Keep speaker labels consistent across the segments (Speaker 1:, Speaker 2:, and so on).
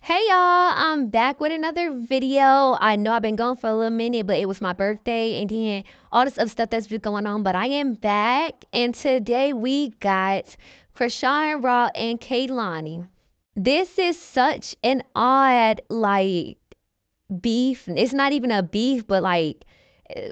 Speaker 1: Hey y'all, I'm back with another video. I know I've been gone for a little minute, but it was my birthday and then all this other stuff that's been going on. But I am back, and today we got Chrisean Raw and Kehlani. This is such an odd beef. It's not even a beef, but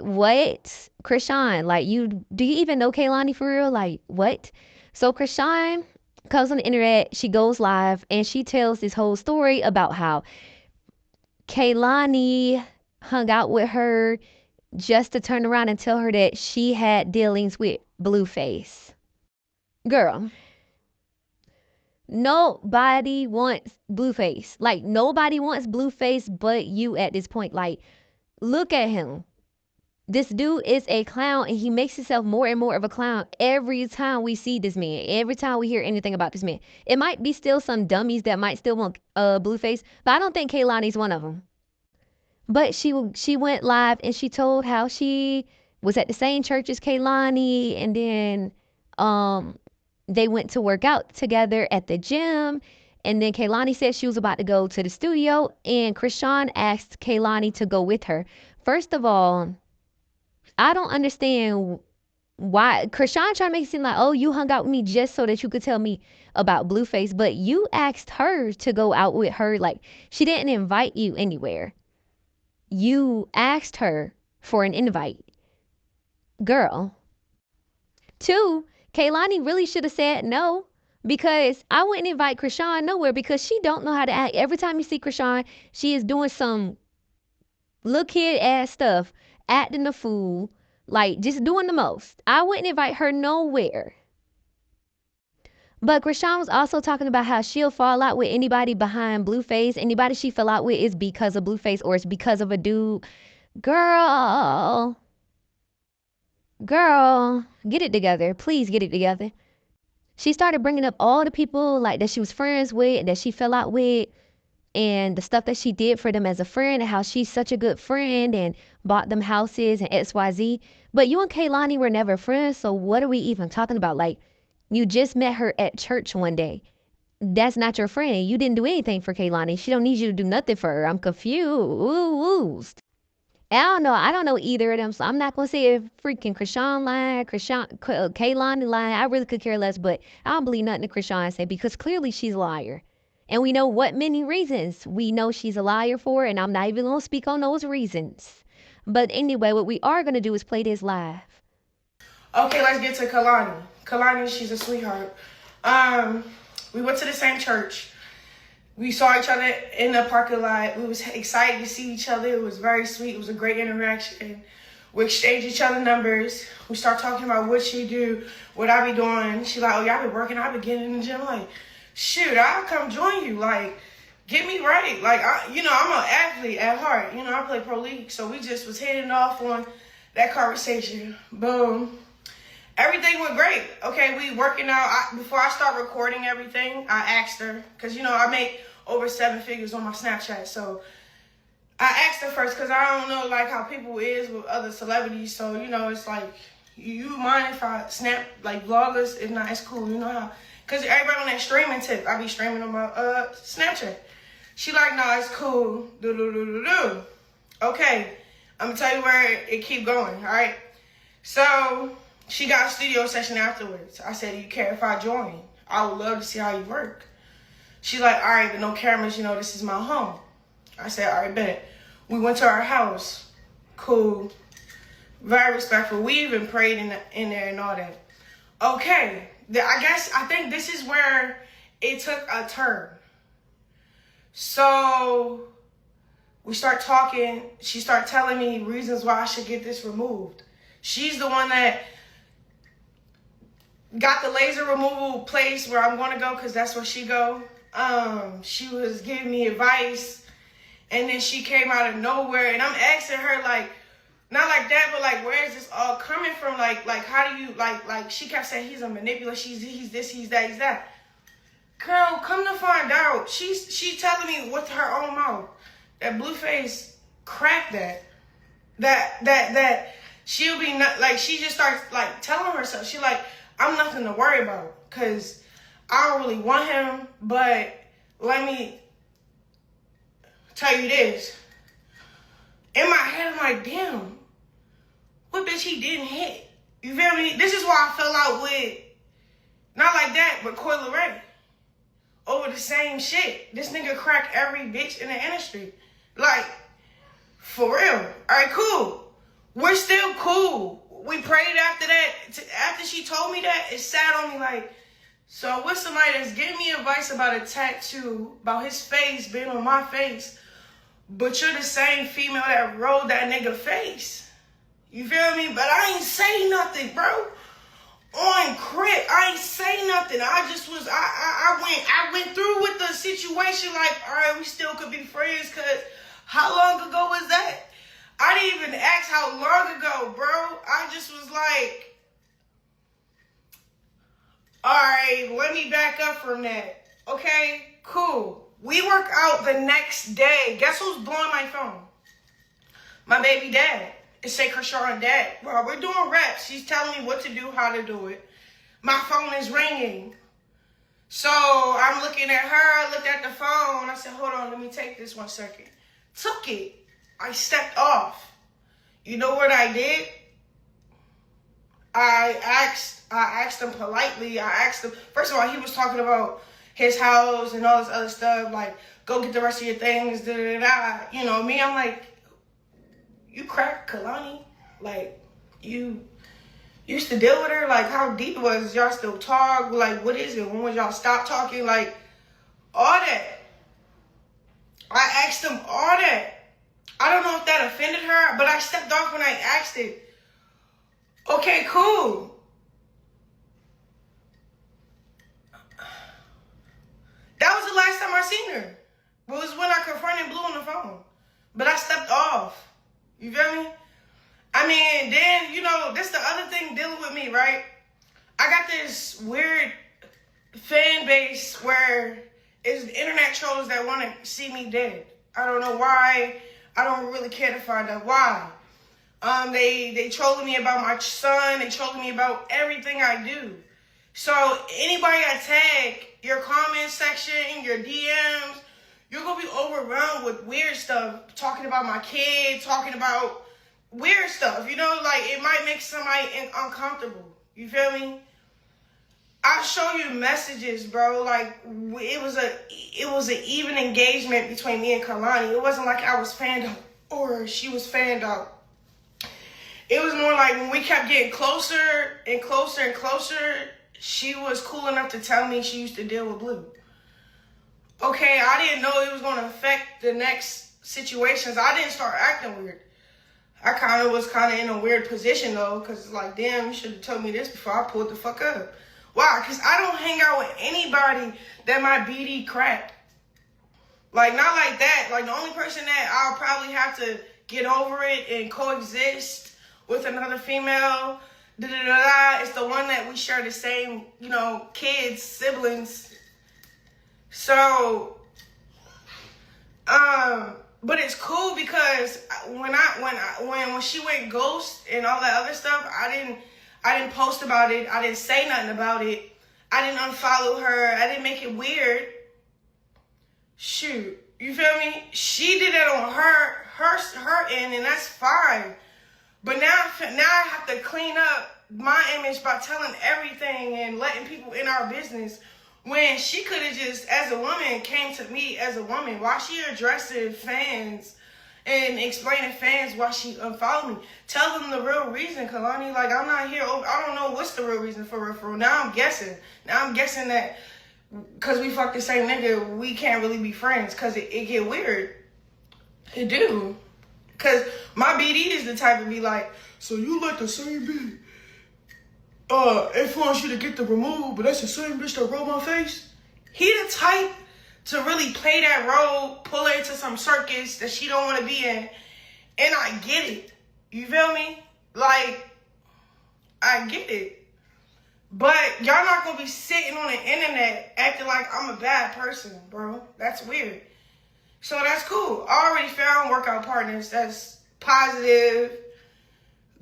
Speaker 1: what? Chrisean, do you even know Kehlani for real? Like what? So Chrisean comes on the internet, she goes live and she tells this whole story about how Kehlani hung out with her just to turn around and tell her that she had dealings with Blueface. Girl, nobody wants Blueface. Like, nobody wants Blueface but you at this point. Like, look at him. This dude is a clown, and he makes himself more and more of a clown every time we see this man, every time we hear anything about this man. It might be still some dummies that might still want Blueface, but I don't think Kehlani's one of them. But she went live and she told how she was at the same church as Kehlani, and then they went to work out together at the gym. And then Kehlani said she was about to go to the studio, and Chrisean asked Kehlani to go with her. First of all, I don't understand why Chrisean trying to make it seem like, oh, you hung out with me just so that you could tell me about Blueface, but you asked her to go out with her. Like, she didn't invite you anywhere. You asked her for an invite. Girl. Two, Kehlani really should have said no, because I wouldn't invite Chrisean nowhere because she don't know how to act. Every time you see Chrisean, she is doing some little kid ass stuff, acting a fool, like just doing the most. I wouldn't invite her nowhere. But Chrisean was also talking about how she'll fall out with anybody behind Blueface. Anybody she fell out with is because of Blueface or it's because of a dude. Girl, get it together. Please get it together. She started bringing up all the people like that she was friends with, that she fell out with, and the stuff that she did for them as a friend, and how she's such a good friend and bought them houses and XYZ. But you and Kehlani were never friends, so what are we even talking about? Like, you just met her at church one day. That's not your friend. You didn't do anything for Kehlani. She don't need you to do nothing for her. I'm confused. I don't know either of them, so I'm not gonna say if freaking Chrisean lying, Kehlani lying. I really could care less, but I don't believe nothing that Chrisean said because clearly she's a liar. And we know what many reasons we know she's a liar for, and I'm not even gonna speak on those reasons. But anyway, what we are gonna do is play this live.
Speaker 2: Okay, let's get to Kehlani. Kehlani, she's a sweetheart. We went to the same church. We saw each other in the parking lot. We was excited to see each other. It was very sweet. It was a great interaction. We exchanged each other numbers. We start talking about what she do, what I be doing. She like, oh, y'all be working. I be getting in the gym. Like, shoot, I'll come join you. Like, get me right. Like, I'm an athlete at heart. I play pro league. So we just was heading off on that conversation. Boom. Everything went great. Okay, we working out. Before I start recording everything, I asked her, because, I make over 7 figures on my Snapchat. So I asked her first, because I don't know, like, how people is with other celebrities. So, it's like, you mind if I snap, like, vloggers? If not, it's cool. You know how? Because everybody on that streaming tip, I be streaming on my Snapchat. She like, no, it's cool. Do. Okay, I'm going to tell you where it keep going, all right? So she got a studio session afterwards. I said, do you care if I join? I would love to see how you work. She's like, all right, but no cameras, this is my home. I said, all right, bet. We went to our house. Cool. Very respectful. We even prayed in there and all that. Okay. I think this is where it took a turn. So we start talking. She started telling me reasons why I should get this removed. She's the one that got the laser removal place where I'm going to go, because that's where she go. She was giving me advice, and then she came out of nowhere, and I'm asking her, like, not like that, but like, where is this all coming from? Like how do you, like she kept saying he's a manipulator, he's this, he's that, he's that. Girl, come to find out, she telling me with her own mouth that Blueface cracked that she'll be not, like, she just starts like telling herself, she like, I'm nothing to worry about, because I don't really want him, but let me tell you this. In my head, I'm like, damn, what bitch he didn't hit? You feel me? This is why I fell out with, not like that, but Coi Leray. Over the same shit. This nigga cracked every bitch in the industry. Like, for real. Alright, cool. We're still cool. We prayed after that. After she told me that, it sat on me like, so what's somebody that's giving me advice about a tattoo, about his face being on my face, but you're the same female that rolled that nigga face. You feel me? But I ain't say nothing, bro. On crib, I ain't say nothing. I just was, I went through with the situation like, all right, we still could be friends, because how long ago was that? I didn't even ask how long ago, bro. I just was like, all right, let me back up from that. Okay, cool. We work out the next day. Guess who's blowing my phone? My baby dad. It say Chrisean dad. Well, we're doing reps. She's telling me what to do, how to do it. My phone is ringing. So I'm looking at her. I looked at the phone. I said, hold on, let me take this 1 second. Took it. I stepped off. You know what I did? I asked him politely. I asked him, first of all, he was talking about his house and all this other stuff, like, go get the rest of your things, da-da-da-da. You know, me, I'm like, you cracked Kehlani? Like, you used to deal with her? Like, how deep was y'all still talk? Like, what is it? When would y'all stop talking? Like, all that. I asked him all that. I don't know if that offended her, but I stepped off when I asked it. Okay, cool. That was the last time I seen her. It was when I confronted Blue on the phone. But I stepped off. You feel me? I mean, then, you know, this the other thing dealing with me, right? I got this weird fan base where it's internet trolls that want to see me dead. I don't know why. I don't really care to find out why. They trolling me about my son. They trolling me about everything I do. So anybody I tag, your comment section, your DMs, you're going to be overwhelmed with weird stuff. Talking about my kid, talking about weird stuff. You know, like, it might make somebody uncomfortable. You feel me? I'll show you messages, bro. Like, it was an even engagement between me and Kehlani. It wasn't like I was fanned out or she was fanned out. It was more like when we kept getting closer and closer and closer, she was cool enough to tell me she used to deal with Blue. Okay, I didn't know it was going to affect the next situations. I didn't start acting weird. I was in a weird position, though, because it's like, damn, you should have told me this before I pulled the fuck up. Why? Because I don't hang out with anybody that my BD cracked. Like, not like that. Like, the only person that I'll probably have to get over it and coexist with another female, is the one that we share the same, you know, kids, siblings. So, but it's cool because when she went ghost and all that other stuff, I didn't post about it. I didn't say nothing about it. I didn't unfollow her. I didn't make it weird. Shoot, you feel me? She did it on her end, and that's fine. But now I have to clean up my image by telling everything and letting people in our business. When she could have just, as a woman, came to me as a woman. Why she addressing fans and explaining fans why she unfollowed me? Tell them the real reason, Kehlani. Like, I'm not here. I don't know what's the real reason for real. Now I'm guessing. That because we fuck the same nigga, we can't really be friends. Because it get weird. It do. Because my BD is the type to be like, so you like the same bitch influence you to get the removed, but that's the same bitch that rolled my face? He the type to really play that role, pull her into some circus that she don't want to be in. And I get it. You feel me? Like, I get it. But y'all not going to be sitting on the internet acting like I'm a bad person, bro. That's weird. So that's cool. I already found workout partners that's positive,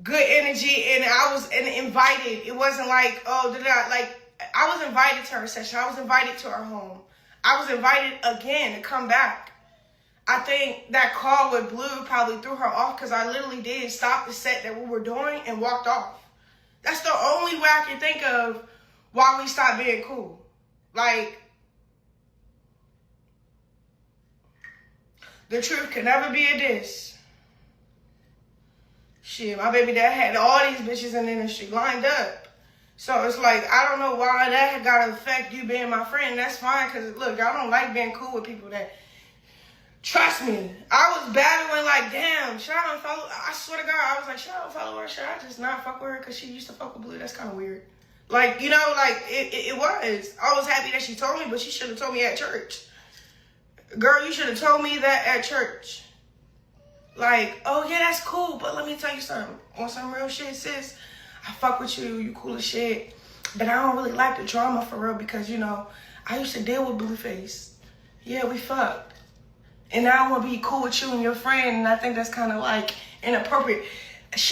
Speaker 2: good energy, and I was invited. It wasn't like, I was invited to her session. I was invited to her home. I was invited again to come back. I think that call with Blue probably threw her off because I literally did stop the set that we were doing and walked off. That's the only way I can think of why we stopped being cool. Like, the truth can never be a diss. Shit, my baby dad had all these bitches in the industry lined up. So it's like, I don't know why that got to affect you being my friend. That's fine, because look, I don't like being cool with people that... Trust me, I was battling like, damn, should I unfollow? I swear to God, I was like, should I unfollow her? Should I just not fuck with her because she used to fuck with Blue? That's kind of weird. Like, you know, like, it was. I was happy that she told me, but she should have told me at church. Girl, you should have told me that at church. Like, oh, yeah, that's cool, but let me tell you something. On some real shit, sis, I fuck with you, you cool as shit, but I don't really like the drama for real because, you know, I used to deal with Blueface. Yeah, we fucked. And now I want to be cool with you and your friend, and I think that's kind of like inappropriate.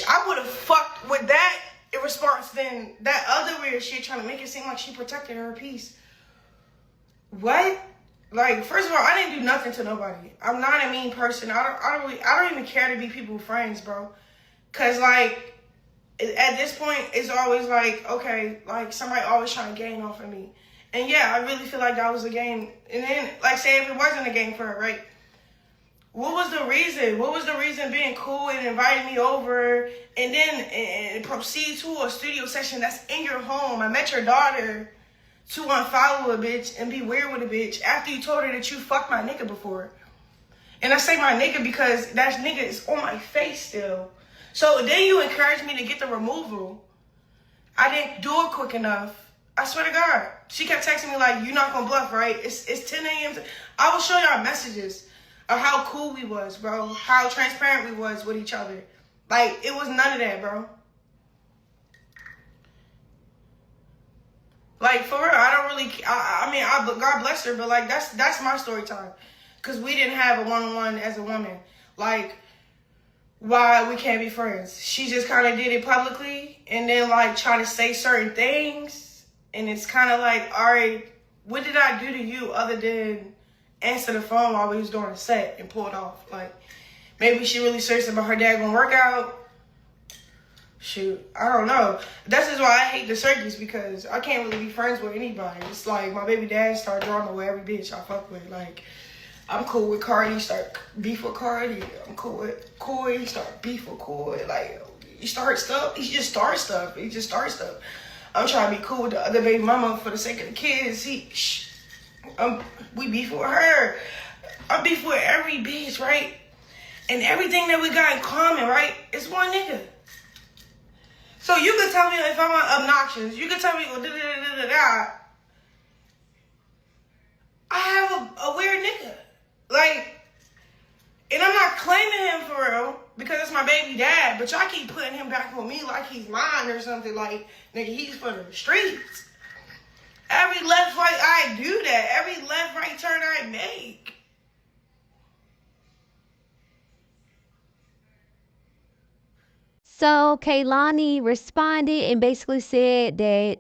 Speaker 2: I would have fucked with that in response than that other weird shit trying to make it seem like she protected her peace. What? Like, first of all, I didn't do nothing to nobody. I'm not a mean person. I don't even care to be people's friends, bro. Cause like at this point, it's always like, okay, like somebody always trying to gain off of me. And yeah, I really feel like that was a game. And then, like, say if it wasn't a game for her, right? What was the reason? What was the reason being cool and inviting me over and then and proceed to a studio session that's in your home? I met your daughter to unfollow a bitch and be weird with a bitch after you told her that you fucked my nigga before. And I say my nigga because that nigga is on my face still. So then you encouraged me to get the removal. I didn't do it quick enough. I swear to God. She kept texting me like, you're not gonna bluff, right? It's 10 a.m. I will show y'all messages of how cool we was, bro. How transparent we was with each other. Like, it was none of that, bro. Like, for real, I don't really... I mean, God bless her, but, like, that's my story time. Because we didn't have a one-on-one as a woman. Like, why we can't be friends. She just kind of did it publicly and then, like, try to say certain things. And it's kind of like, all right, what did I do to you other than answer the phone while we was doing a set and pull it off? Like, maybe she really serious about her dad gonna work out. Shoot, I don't know. This is why I hate the circus, because I can't really be friends with anybody. It's like my baby dad start drama with every bitch I fuck with. Like, I'm cool with Cardi, start beef with Cardi. I'm cool with Coy, start beef with Coy. Like, you start stuff, he just start stuff. He just start stuff. I'm trying to be cool with the other baby mama for the sake of the kids. We beef with her. I beef with every bitch, right? And everything that we got in common, right? It's one nigga. So you can tell me if I'm obnoxious. You can tell me, I have a weird nigga. Like, and I'm not claiming him for real because it's my baby dad, but y'all keep putting him back on me like he's mine or something. Like, nigga, he's for the streets. Every left, right, I do that. Every left, right turn I make.
Speaker 1: So Kehlani responded and basically said that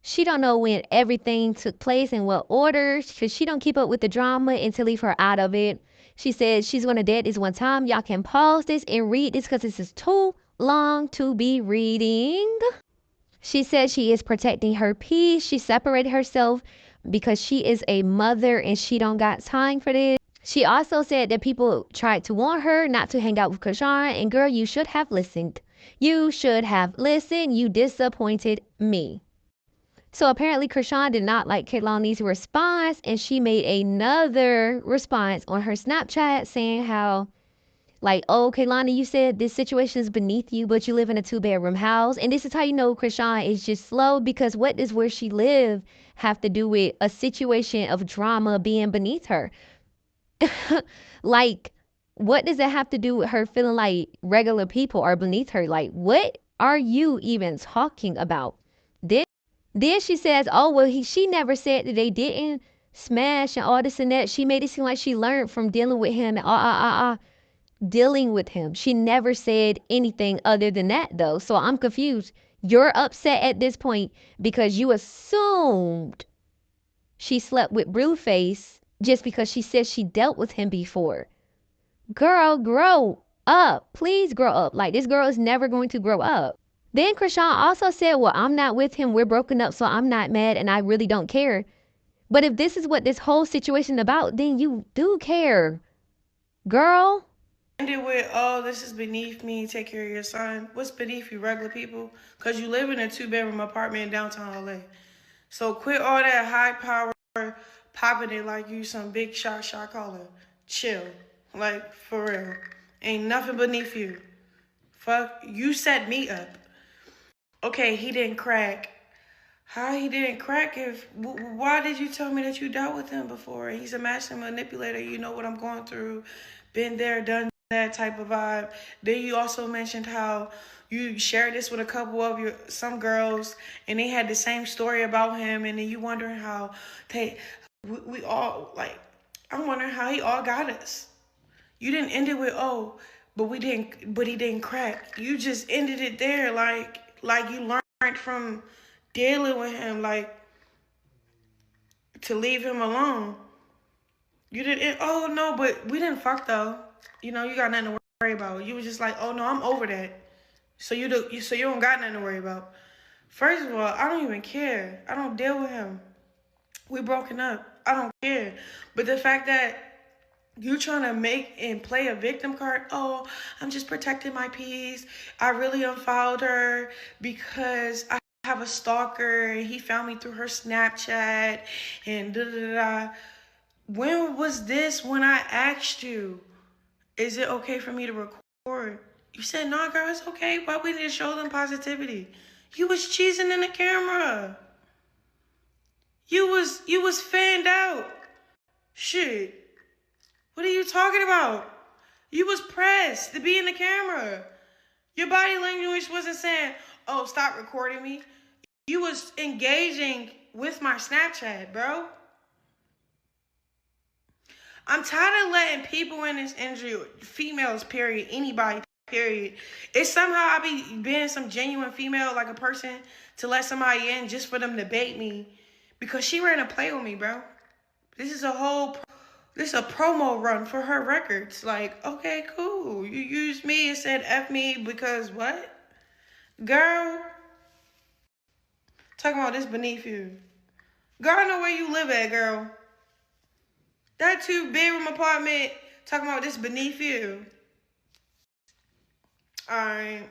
Speaker 1: she don't know when everything took place and what order, because she don't keep up with the drama and to leave her out of it. She said she's going to dead this one time. Y'all can pause this and read this because this is too long to be reading. She said she is protecting her peace. She separated herself because she is a mother and she don't got time for this. She also said that people tried to warn her not to hang out with Chrisean, and girl, you should have listened. You should have listened. You disappointed me. So apparently Chrisean did not like Kehlani's response, and she made another response on her Snapchat saying how, like, oh, Kehlani, you said this situation is beneath you, but you live in a 2-bedroom house. And this is how you know Chrisean is just slow, because what does where she live have to do with a situation of drama being beneath her? Like, what does it have to do with her feeling like regular people are beneath her? Like, what are you even talking about? Then she says, oh, well, she never said that they didn't smash and all this and that. She made it seem like she learned from dealing with him and dealing with him. She never said anything other than that, though. So I'm confused. You're upset at this point because you assumed she slept with Blueface just because she said she dealt with him before. Girl, grow up. Please grow up. Like, this girl is never going to grow up. Then Chrisean also said, well, I'm not with him. We're broken up, so I'm not mad and I really don't care. But if this is what this whole situation about, then you do care. Girl.
Speaker 2: Ended with, oh, this is beneath me. Take care of your son. What's beneath you, regular people? Because you live in a 2-bedroom apartment in downtown LA. So quit all that high power popping it like you some big shot caller. Chill. Like, for real. Ain't nothing beneath you. Fuck, you set me up. Okay, he didn't crack. How he didn't crack if... Why did you tell me that you dealt with him before? He's a master manipulator. You know what I'm going through. Been there, done that type of vibe. Then you also mentioned how you shared this with a couple of some girls, and they had the same story about him, and then you wondering how we all, like, I'm wondering how he all got us. You didn't end it with, oh, but he didn't crack. You just ended it there, like you learned from dealing with him, like, to leave him alone. You didn't, oh no, but we didn't fuck though. You know, you got nothing to worry about. You was just like, oh no, I'm over that. So you don't got nothing to worry about. First of all, I don't even care. I don't deal with him. We broken up. I don't care. But the fact that you trying to make and play a victim card, oh, I'm just protecting my peace. I really unfollowed her because I have a stalker and he found me through her Snapchat and da da da. When was this when I asked you, is it okay for me to record? You said, no, girl, it's okay. Why we didn't show them positivity? You was cheesing in the camera. You was fanned out. Shit. What are you talking about? You was pressed to be in the camera. Your body language wasn't saying, oh, stop recording me. You was engaging with my Snapchat, bro. I'm tired of letting people in this industry, females, period, anybody, period. It's somehow I be being some genuine female, like a person, to let somebody in just for them to bait me. Because she ran a play with me, bro. This is a promo run for her records. Like, okay, cool. You used me and said F me because what? Girl. Talking about this beneath you. Girl, I know where you live at, girl. That 2-bedroom apartment, talking about this beneath you. Alright.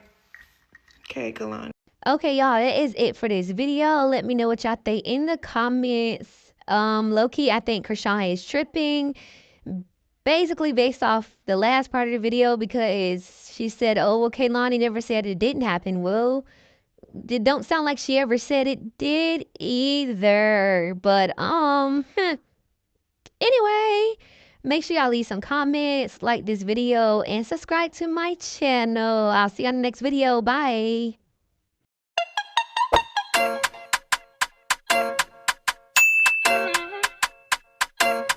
Speaker 2: Okay, Kehlani.
Speaker 1: Okay, y'all, that is it for this video. Let me know what y'all think in the comments. Low-key, I think Chrisean is tripping. Basically based off the last part of the video, because she said, oh, well, Kehlani never said it didn't happen. Well, it don't sound like she ever said it did either. But anyway, make sure y'all leave some comments, like this video, and subscribe to my channel. I'll see you on the next video. Bye.